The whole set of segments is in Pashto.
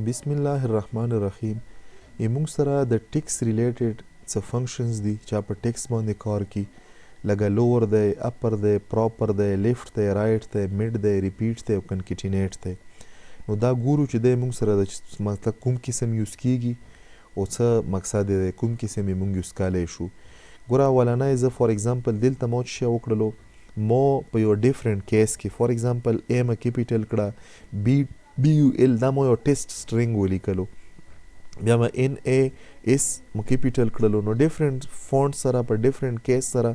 بسم الله الرحمن الرحیم. موږ سره د ټیکس ریلیټډ څه فنکشنز دي چې په ټیکس باندې کار کوي، لکه لور دی، اپر دی، پراپر دی، لیفت دی، رایټ دی، میډ دی، ریپیټ دی او کنکیټینیټ دی. نو دا ګورو چې دی موږ سره د مطلب کوم قسم یوز کیږي او څه مقصد دی، کوم قسم یې موږ یوز کولی شو. ګوره اولنی زه فار ایگزامپل دلته ما څه شی وکړلو، ما په یو ډیفرنٹ کیس کې فار ایگزامپل ایم کیپیټل کړه، بی یو ال دا ما یو ټیسټ سټرنګ ولیکلو، بیا ما ان ای اس مو کیپیټل کړلو. نو ډیفرنٹ فونټ سره په ډیفرنٹ کیس سره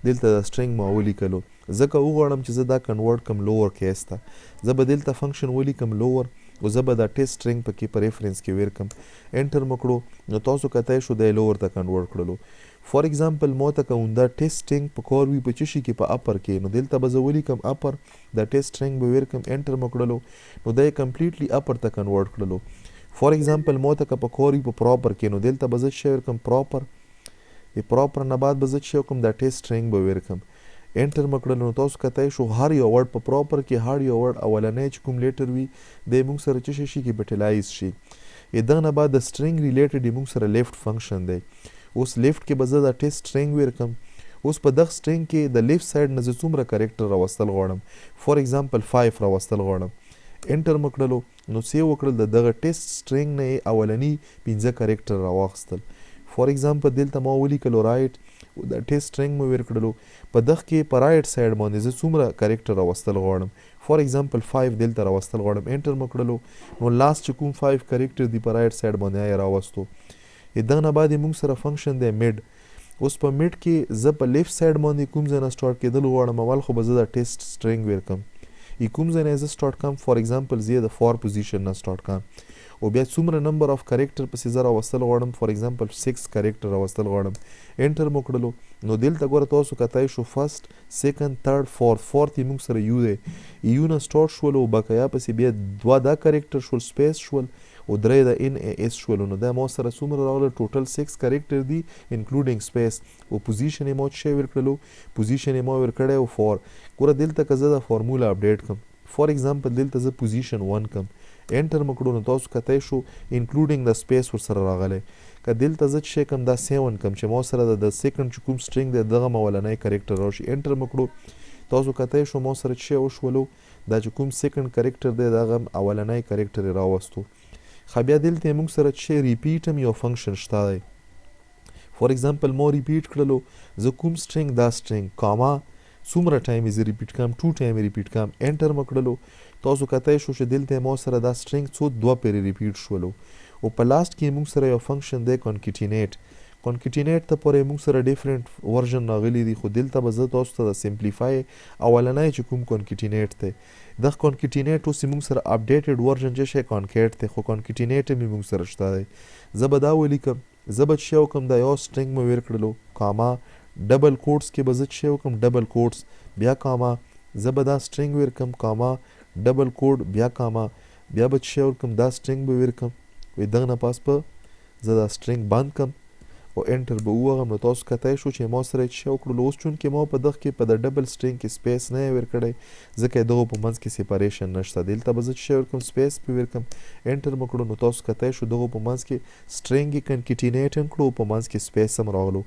دلته دا سټرنګ ما ولیکلو. ځکه وغواړم چې زه دا کنورټ کم لوور کیس ته، زه به دلته فنکشن ولیکم لوور او زه به دا ټیسټ سټرنګ پکې په ریفرنس کې ویر کم، انټر مو کړو نو تاسو کتای شو دی لوور ته کنورټ کړلو. فار ایگزامپل ما ته که دا ټیسټ سټرنګ په کار وي په څه شي کې، په اپر کې، نو دلته به زه ولیکم اپر، دا ټیسټ سټرنګ به ویر کم، انټر مو کړلو نو دا یې کمپلیټلی اپر ته کنورټ کړلو. فار ایگزامپل ما ته که په کار وي په پراپر کې، نو دلته به زه څه ویر کم پراپر، د پراپر نه بعد به زه څه وکړم دا ټیسټ سټرنګ به ویر کم، انټر مو کړلو. نو تاسو کتای شو هر یو ورډ په پراپر کې، هر یو ورډ اولنی چې کوم لیټر وي دی موږ سره څه شي کیپیټلایز شي. دغه نه بعد د سټرنګ ریلیټډ موږ سره لیفت فنکشن دی. اوس لیفت کې به زه دا ټیسټ سټرنګ ویر کم. اوس په دغه سټرنګ کې د لیفت سایډ نه زه څومره کریکټر راوستل غواړم، فار ایگزامپل 5 راوستل غواړم، انټر مو کړلو نو څه یې وکړل د دغه ټیسټ سټرنګ نه یې اولني 15 کریکټر راواخیستل. فار ایگزامپل دلته ما ولیکلو رایټ، د ټیسټ سټرنګ مو ویر کړلو، په دغه کې په رایټ سایډ باندې زه څومره کریکټر راوستل غواړم، فار ایگزامپل 5 دلته راوستل غواړم، انټر مو کړلو نو لاست چې کوم 5 کریکټر دی په رایټ سایډ باندې یې راوستو. دغه نه بعد موږ سره فنکشن دی میډ. اوس په میډ کې زه په لیفت سایډ باندې کوم ځای نه سټارټ کېدل غواړم، اول خو به زه دا ټیسټ سټرنګ ویر کم، کوم ځای نه زه سټارټ کم، فار ایگزامپل زه د 4 پوزیشن نه سټارټ کم، او بیا څومره نمبر اف کریکټر پسې زه راوستل غواړم، فار ایگزامپل 6 کریکټر راوستل غواړم، انټر مو کړلو نو دلته ګوره تاسو کتای شو فرست، سیکنډ، تھرډ، فورث یې موږ سره یو دی، یو نه سټارټ شول او بقایا پسې بیا 2 دا کریکټر شول، سپیس شول او 3 د ان ای اس شول. نو دا ما سره څومره راغله، ټوټل 6 کریکټر دي انکلوډینګ سپیس، او پوزیشن یې ما څه ویر کړلو، پوزیشن یې ما ویر کړی او 4. ګوره دلته که زه دا فارموله اپډیټ کم، فار ایگزامپل دلته زه پوزیشن 1 کم، انټر مو کړو نو تاسو کتای شو انکلوډینګ د سپیس ورسره راغلی. که دلته زه څه کم دا 7 کم چې ما سره د سیکنډ چې کوم سټرنګ دی دغه اولنی کریکټر راشي، انټر مو کړو تاسو کتای شو ما سره څه وشولو، دا چې کوم سیکنډ کریکټر دی دغه اولنی کریکټر یې راوستو. خو بیا دلته موږ سره چې ریپیټ هم یو فنکشن شته دی. فار ایگزامپل ما ریپیټ کړلو زه کوم سټرنګ، دا سټرنګ کاما څومره ټایم یې زه ریپیټ کم، 2 ټایم ریپیټ کم، انټر مو کړلو تاسو کتای شو چې دلته ما سره دا سټرنګ څو 2 پیرې ریپیټ شولو. او په لاست کې موږ سره یو فنکشن دی کنکیټینیټ. کنکیټینیټ ته پورې موږ سره ډیفرنٹ ورژن راغلی دي، خو دلته به زه تاسو ته د سمپلیفای اولنی چې کوم کنکیټینیټ دی دغه کنکیټینیټ اوس موږ سره اپډیټډ ورژن چې شی کانکیټ دی، خو کنکیټینیټ هم موږ سره شته دی. زه به دا ولیکم، زه به څه وکړم، دا یو سټرنګ مو ویر کړلو کاما، ډبل کوټس کې به زه څه وکړم، ډبل کوټس بیا کاما، زه به دا سټرنګ ویر کم کاما ډبل کوډ بیا کاما، بیا به څه وکړم دا سټرنګ به ویر کم، دغه نه پاس به زه دا سټرنګ بند کم او انټر به ووهم. نو تاسو کتای شو چې ما سره څه وکړلو. اوس چونکې ما په دغه کې په د ډبل سټرنګ کې سپیس نه ویر کړی، ځکه دغه په منځ کې سیپریشن نشته، دلته به زه څه ویر کم، سپیس په ویر کم، انټر مو کړو نو تاسو کتای شو دغه په منځ کې سټرنګ یې کنکیټینیټ هم کړو، په منځ کې سپیس هم راغلو.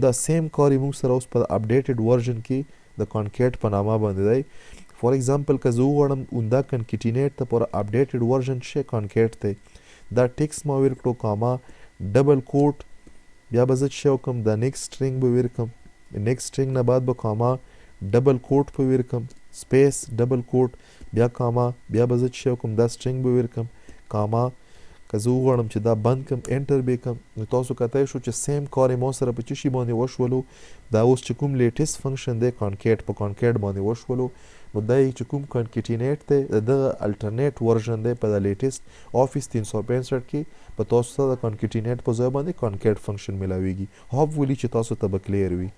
دا سیم کار یې موږ سره اوس په اپډیټډ ورژن کې د کانکیټ په نامه باندې دی. فار ایگزامپل که زه وغواړم دا کنکیټینیټ ته پر اپډیټډ ورژن څه کانکیټ دی، دا ټیکس ما ویر کړو کاما ډبل کوټ، بیا به زه څه وکړم دا نیکسټ سټرنګ به ویر کم، نیکسټ سټرنګ نه بعد به کاما ډبل کوټ په ویر کم، سپیس ډبل کوټ بیا کاما، بیا به زه څه وکړم دا سټرنګ به ویر کم کاما. که زه وغواړم چې دا بند کم، انټر به کم، نو تاسو کتای شو چې سیم کار یې ما سره په څه شي باندې وشولو، دا اوس چې کوم لیټیسټ فنکشن دی کانکیټ، په کانکیټ باندې وشولو. نو دا چې کوم کنکیټینیټ دی دغه الټرنیټ ورژن دی په د لیټیسټ آفیس 365 کې، په تاسو ته د کنکیټینیټ په ځای باندې کانکیټ فنکشن ملاویږي. هوپ ویلی چې تاسو ته به کلیر وي.